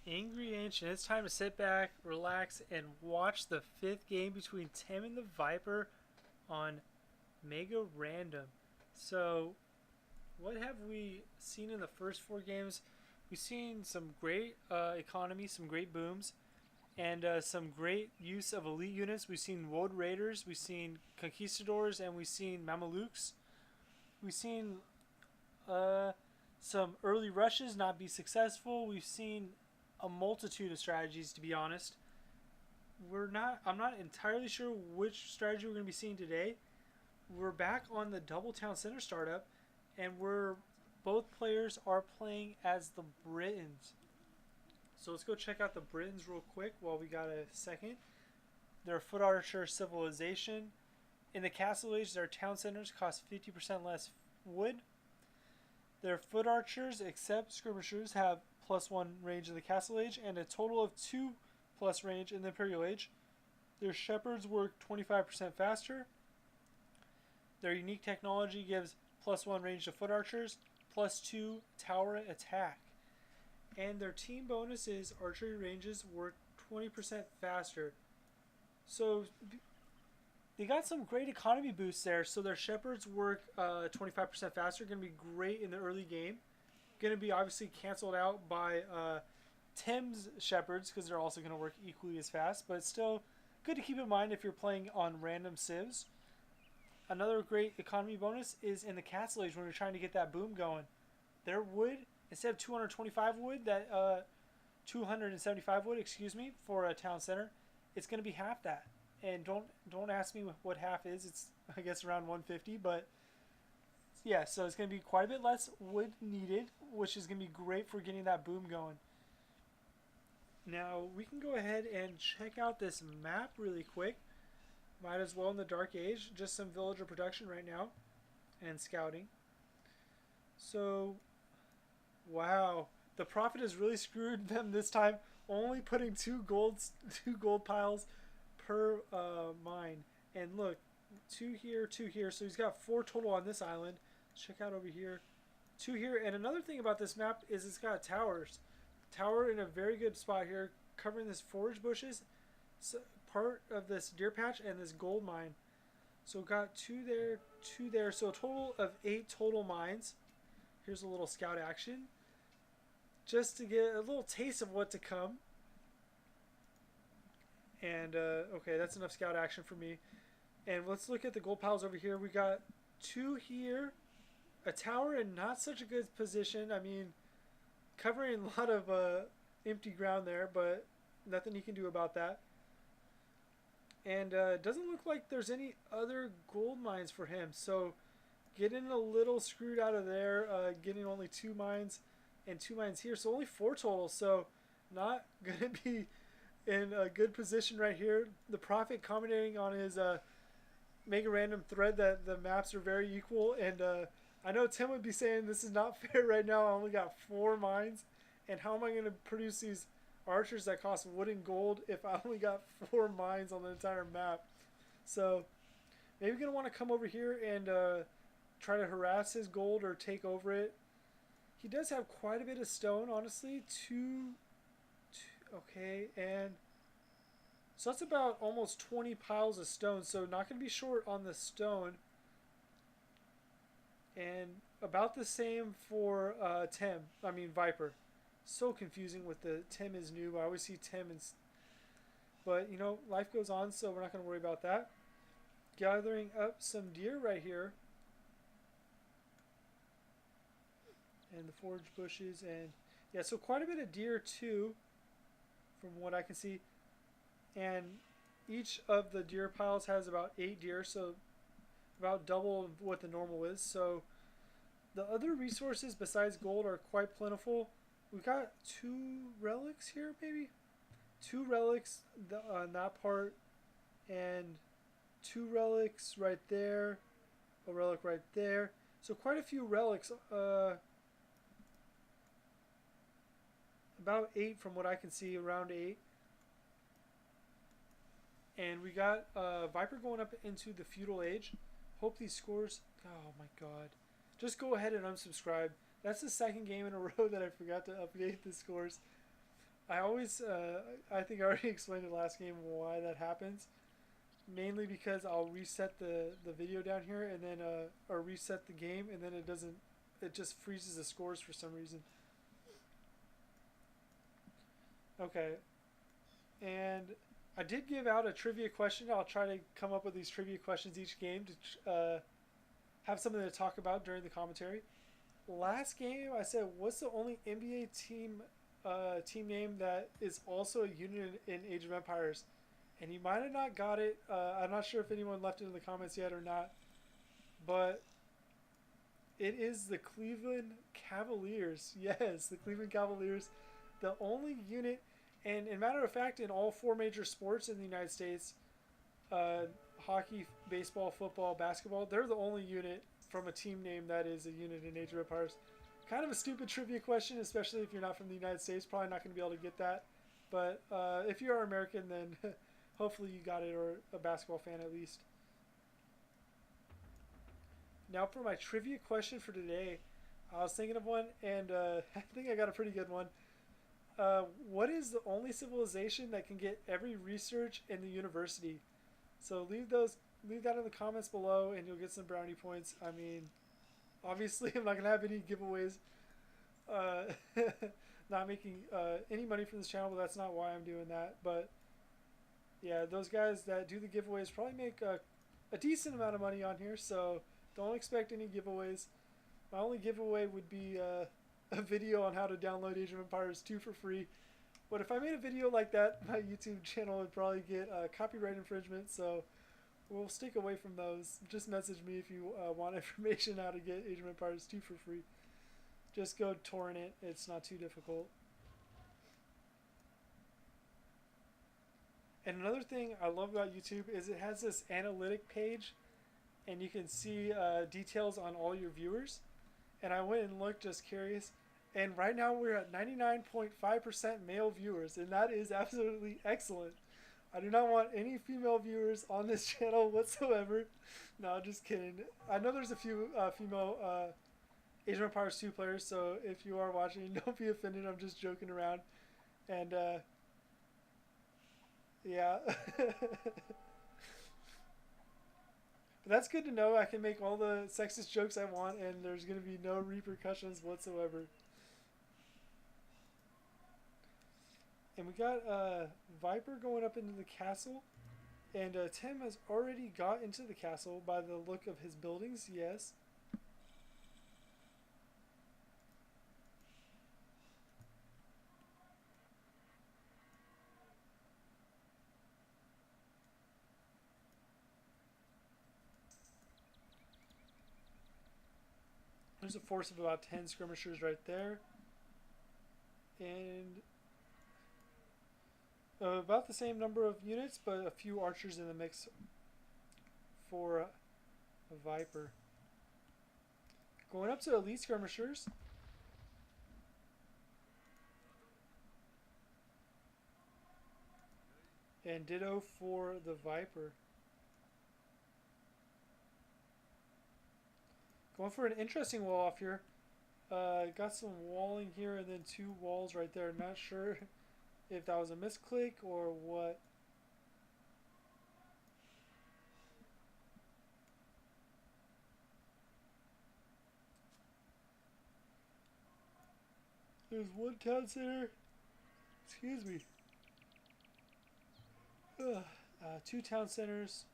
Angry Ancient. It's time to sit back, relax, and watch the fifth game between Tim and the Viper on Mega Random. So, what have we seen in the first four games? We've seen some great economy, some great booms, and some great use of elite units. We've seen Woad Raiders, we've seen Conquistadors, and we've seen Mamelukes. We've seen uh, some early rushes not be successful. We've seen a multitude of strategies, to be honest. I'm not entirely sure which strategy we're going to be seeing today. We're back on the double town center startup, and we're both players are playing as the Britons. So let's go check out the Britons real quick while we got a second. They're a foot archer civilization. In the Castle Age, their town centers cost 50% less wood. Their foot archers, except skirmishers, have +1 range in the Castle Age and a total of 2 plus range in the Imperial Age. Their shepherds work 25% faster. Their unique technology gives +1 range to foot archers, +2 tower attack. And their team bonus is archery ranges work 20% faster. So they got some great economy boosts there. So their shepherds work 25% faster. Going to be great in the early game. Going to be obviously canceled out by Tim's shepherds because they're also going to work equally as fast. But it's still good to keep in mind if you're playing on random civs. Another great economy bonus is in the Castle Age when you're trying to get that boom going. Their wood, instead of 225 wood, that 275 wood, excuse me, for a town center, it's going to be half that. And don't ask me what half is. It's I guess around 150, but yeah, so it's going to be quite a bit less wood needed, which is going to be great for getting that boom going. Now we can go ahead and check out this map really quick. Might as well in the Dark Age. Just some villager production right now and scouting. So, wow, the Prophet has really screwed them this time. Only putting two gold piles per mine. And look, two here, two here. So he's got 4 total on this island. Let's check out over here. 2 here. And another thing about this map is it's got towers. Tower in a very good spot here, covering this forage bushes. So part of this deer patch and this gold mine. So got 2 there, 2 there. So a total of 8 total mines. Here's a little scout action. Just to get a little taste of what to come. And okay, that's enough scout action for me. And let's look at the gold piles over here. We got 2 here. A tower in not such a good position. I mean, covering a lot of empty ground there, but nothing he can do about that. And it doesn't look like there's any other gold mines for him. So getting a little screwed out of there. Getting only 2 mines and 2 mines here. So only 4 total. So not going to be in a good position right here. The Prophet commenting on his Mega Random thread that the maps are very equal. And I know Tim would be saying this is not fair right now. I only got 4 mines. And how am I going to produce these archers that cost wood and gold if I only got 4 mines on the entire map? So maybe going to want to come over here and try to harass his gold or take over it. He does have quite a bit of stone, honestly. Okay, and so that's about almost 20 piles of stone. So not going to be short on the stone. And about the same for Viper. So confusing with the Tim is new. I always see Tim and... But, you know, life goes on, so we're not going to worry about that. Gathering up some deer right here. And the forage bushes. And yeah, so quite a bit of deer too, from what I can see. And each of the deer piles has about 8 deer, so about double what the normal is. So the other resources besides gold are quite plentiful. We've got 2 relics here, maybe? 2 relics on that part, and 2 relics right there, a relic right there. So quite a few relics. About 8 from what I can see, around 8. And we got Viper going up into the feudal age. Hope these scores... Oh my god. Just go ahead and unsubscribe. That's the second game in a row that I forgot to update the scores. I always, I think I already explained it last game why that happens. Mainly because I'll reset the video down here and then, or reset the game and then it doesn't, it just freezes the scores for some reason. Okay, and I did give out a trivia question. I'll try to come up with these trivia questions each game to have something to talk about during the commentary. Last game, I said, what's the only NBA team name that is also a unit in Age of Empires? And he might have not got it. I'm not sure if anyone left it in the comments yet or not, but it is the Cleveland Cavaliers. Yes, the Cleveland Cavaliers, the only unit, and in matter of fact, in all four major sports in the United States, uh, hockey, baseball, football, basketball, they're the only unit from a team name that is a unit in Age of Empires. Kind of a stupid trivia question, especially if you're not from the United States. Probably not going to be able to get that. But if you are American, then hopefully you got it, or a basketball fan at least. Now for my trivia question for today, I was thinking of one, and I think I got a pretty good one. What is the only civilization that can get every research in the university? So leave that in the comments below, and you'll get some brownie points. I mean, obviously, I'm not gonna have any giveaways. Uh, not making any money from this channel, but that's not why I'm doing that. But yeah, those guys that do the giveaways probably make a decent amount of money on here, so don't expect any giveaways. My only giveaway would be a video on how to download Age of Empires 2 for free. But if I made a video like that, my YouTube channel would probably get copyright infringement, so we'll stick away from those. Just message me if you want information how to get Age of Empires 2 for free. Just go torrent it. It's not too difficult. And another thing I love about YouTube is it has this analytic page, and you can see details on all your viewers. And I went and looked just curious, and right now we're at 99.5% male viewers, and that is absolutely excellent. I do not want any female viewers on this channel whatsoever. No, just kidding. I know there's a few female Age of Empires 2 players, so if you are watching, don't be offended. I'm just joking around. And yeah. But that's good to know. I can make all the sexist jokes I want, and there's going to be no repercussions whatsoever. And we got Viper going up into the castle. And Tim has already got into the castle by the look of his buildings, yes. There's a force of about 10 skirmishers right there. And about the same number of units, but a few archers in the mix for a Viper. Going up to elite skirmishers. And ditto for the Viper. Going for an interesting wall off here. Got some walling here and then two walls right there. Not sure if that was a misclick or what. There's one town center. Excuse me. Two town centers.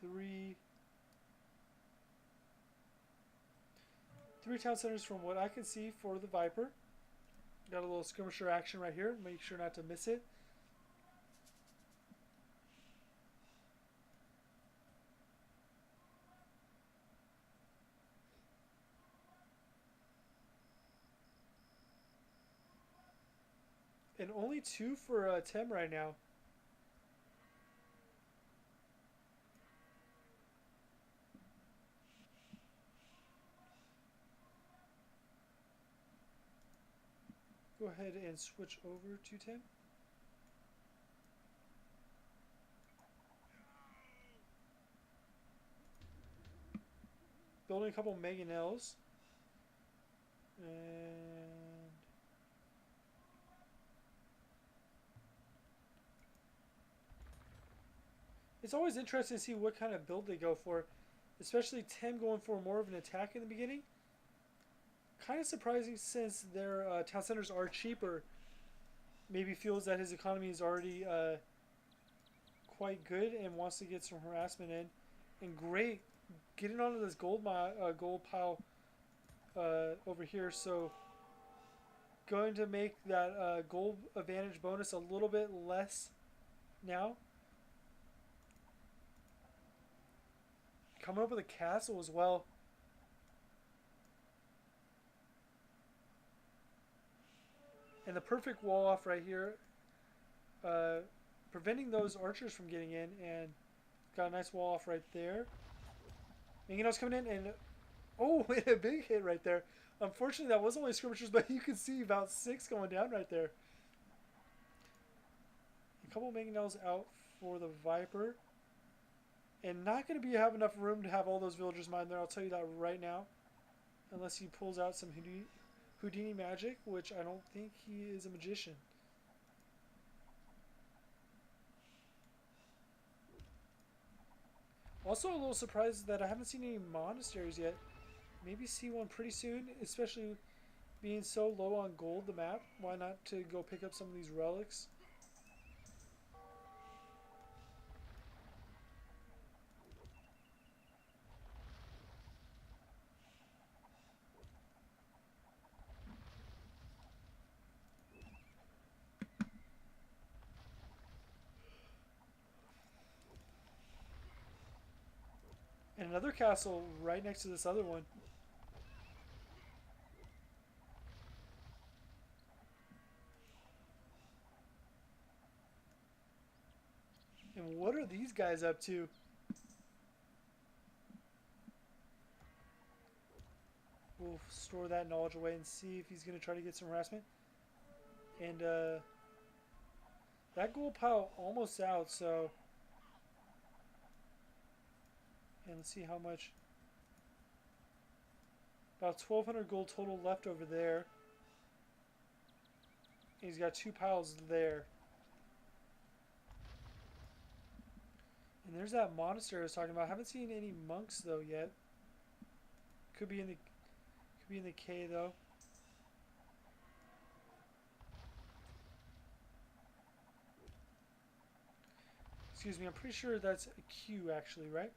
Three town centers from what I can see for the Viper. Got a little skirmisher action right here. Make sure not to miss it. And only two for Tem right now. Go ahead and switch over to Tim. Building a couple mangonels. And It's always interesting to see what kind of build they go for, especially Tim going for more of an attack in the beginning. Kind of surprising since their town centers are cheaper. Maybe feels that his economy is already quite good and wants to get some harassment in. And great, getting onto this gold pile over here. So going to make that gold advantage bonus a little bit less now. Coming up with a castle as well. And the perfect wall off right here. Preventing those archers from getting in. And got a nice wall off right there. Mangonel's coming in and... Oh, a big hit right there. Unfortunately, that was only skirmishers, but you can see about 6 going down right there. A couple Mangonels out for the Viper. And not going to have enough room to have all those villagers mine there. I'll tell you that right now. Unless he pulls out some Houdini magic, which I don't think he is a magician. Also a little surprised that I haven't seen any monasteries yet. Maybe see one pretty soon, especially being so low on gold, the map. Why not to go pick up some of these relics? And another castle right next to this other one. And what are these guys up to? We'll store that knowledge away and see if he's going to try to get some harassment. And that gold pile almost out, so... And let's see how much. About 1,200 gold total left over there. And he's got 2 piles there. And there's that monastery I was talking about. I haven't seen any monks though yet. Could be in the K though. Excuse me, I'm pretty sure that's a Q actually, right?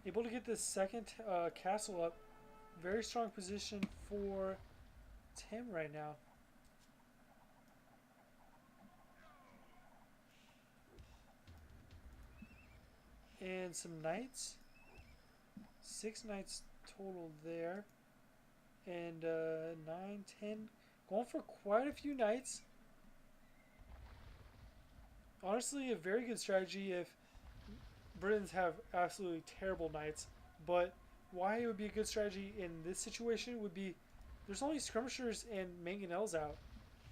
Able to get this second castle up. Very strong position for Tim right now. And some knights. 6 knights total there. And 9, 10. Going for quite a few knights. Honestly, a very good strategy if Britons have absolutely terrible knights, but why it would be a good strategy in this situation would be there's only skirmishers and mangonels out,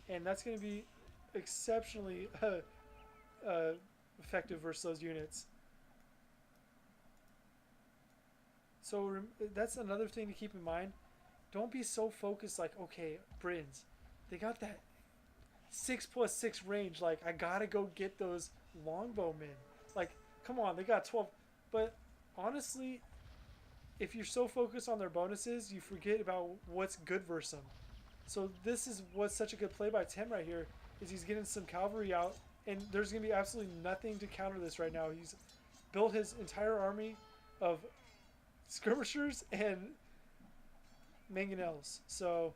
and that's going to be exceptionally effective versus those units. So that's another thing to keep in mind. Don't be so focused like, okay, Britons, they got that 6+6 range, like I gotta go get those longbowmen. Like, come on, they got 12. But honestly, if you're so focused on their bonuses, you forget about what's good versus them. So this is what's such a good play by Tim right here, is he's getting some cavalry out, and there's going to be absolutely nothing to counter this right now. He's built his entire army of skirmishers and mangonels. So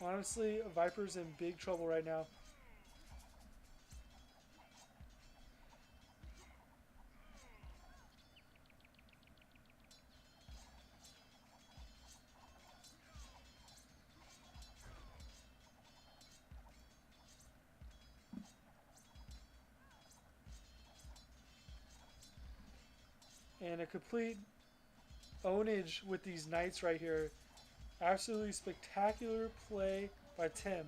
honestly, Viper's in big trouble right now. And a complete ownage with these knights right here. Absolutely spectacular play by Tim.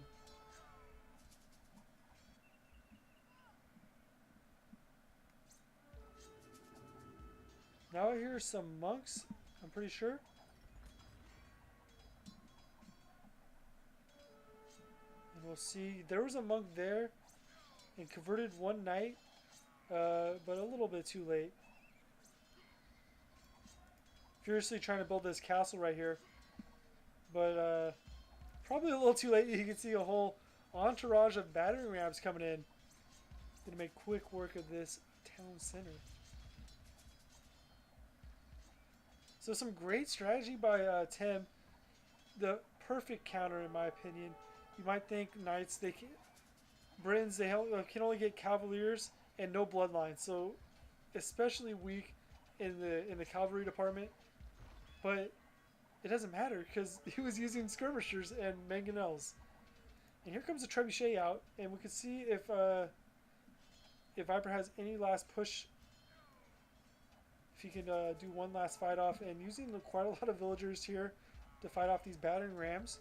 Now I hear some monks, I'm pretty sure. And we'll see. There was a monk there and converted one knight, but a little bit too late. Furiously trying to build this castle right here. But probably a little too late. You can see a whole entourage of battering rams coming in. Gonna make quick work of this town center. So some great strategy by Tim. The perfect counter in my opinion. You might think knights, Britons, they can only get cavaliers and no bloodlines. So especially weak in the cavalry department. But it doesn't matter because he was using skirmishers and mangonels. And here comes the trebuchet out, and we can see if Viper has any last push. If he can do one last fight off, and using quite a lot of villagers here to fight off these battering rams.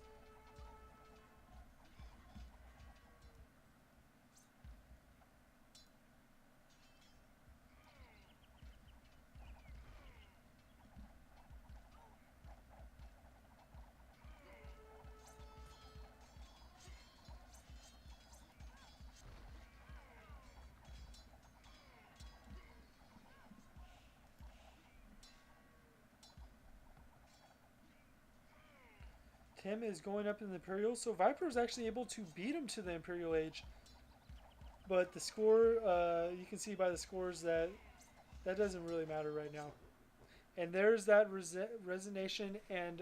Tim is going up in the Imperial, so Viper is actually able to beat him to the Imperial Age. But the score, you can see by the scores that doesn't really matter right now. And there's that resignation, and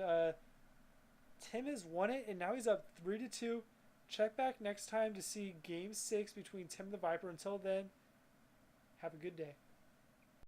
Tim has won it, and now he's up 3-2. Check back next time to see Game 6 between Tim and the Viper. Until then, have a good day.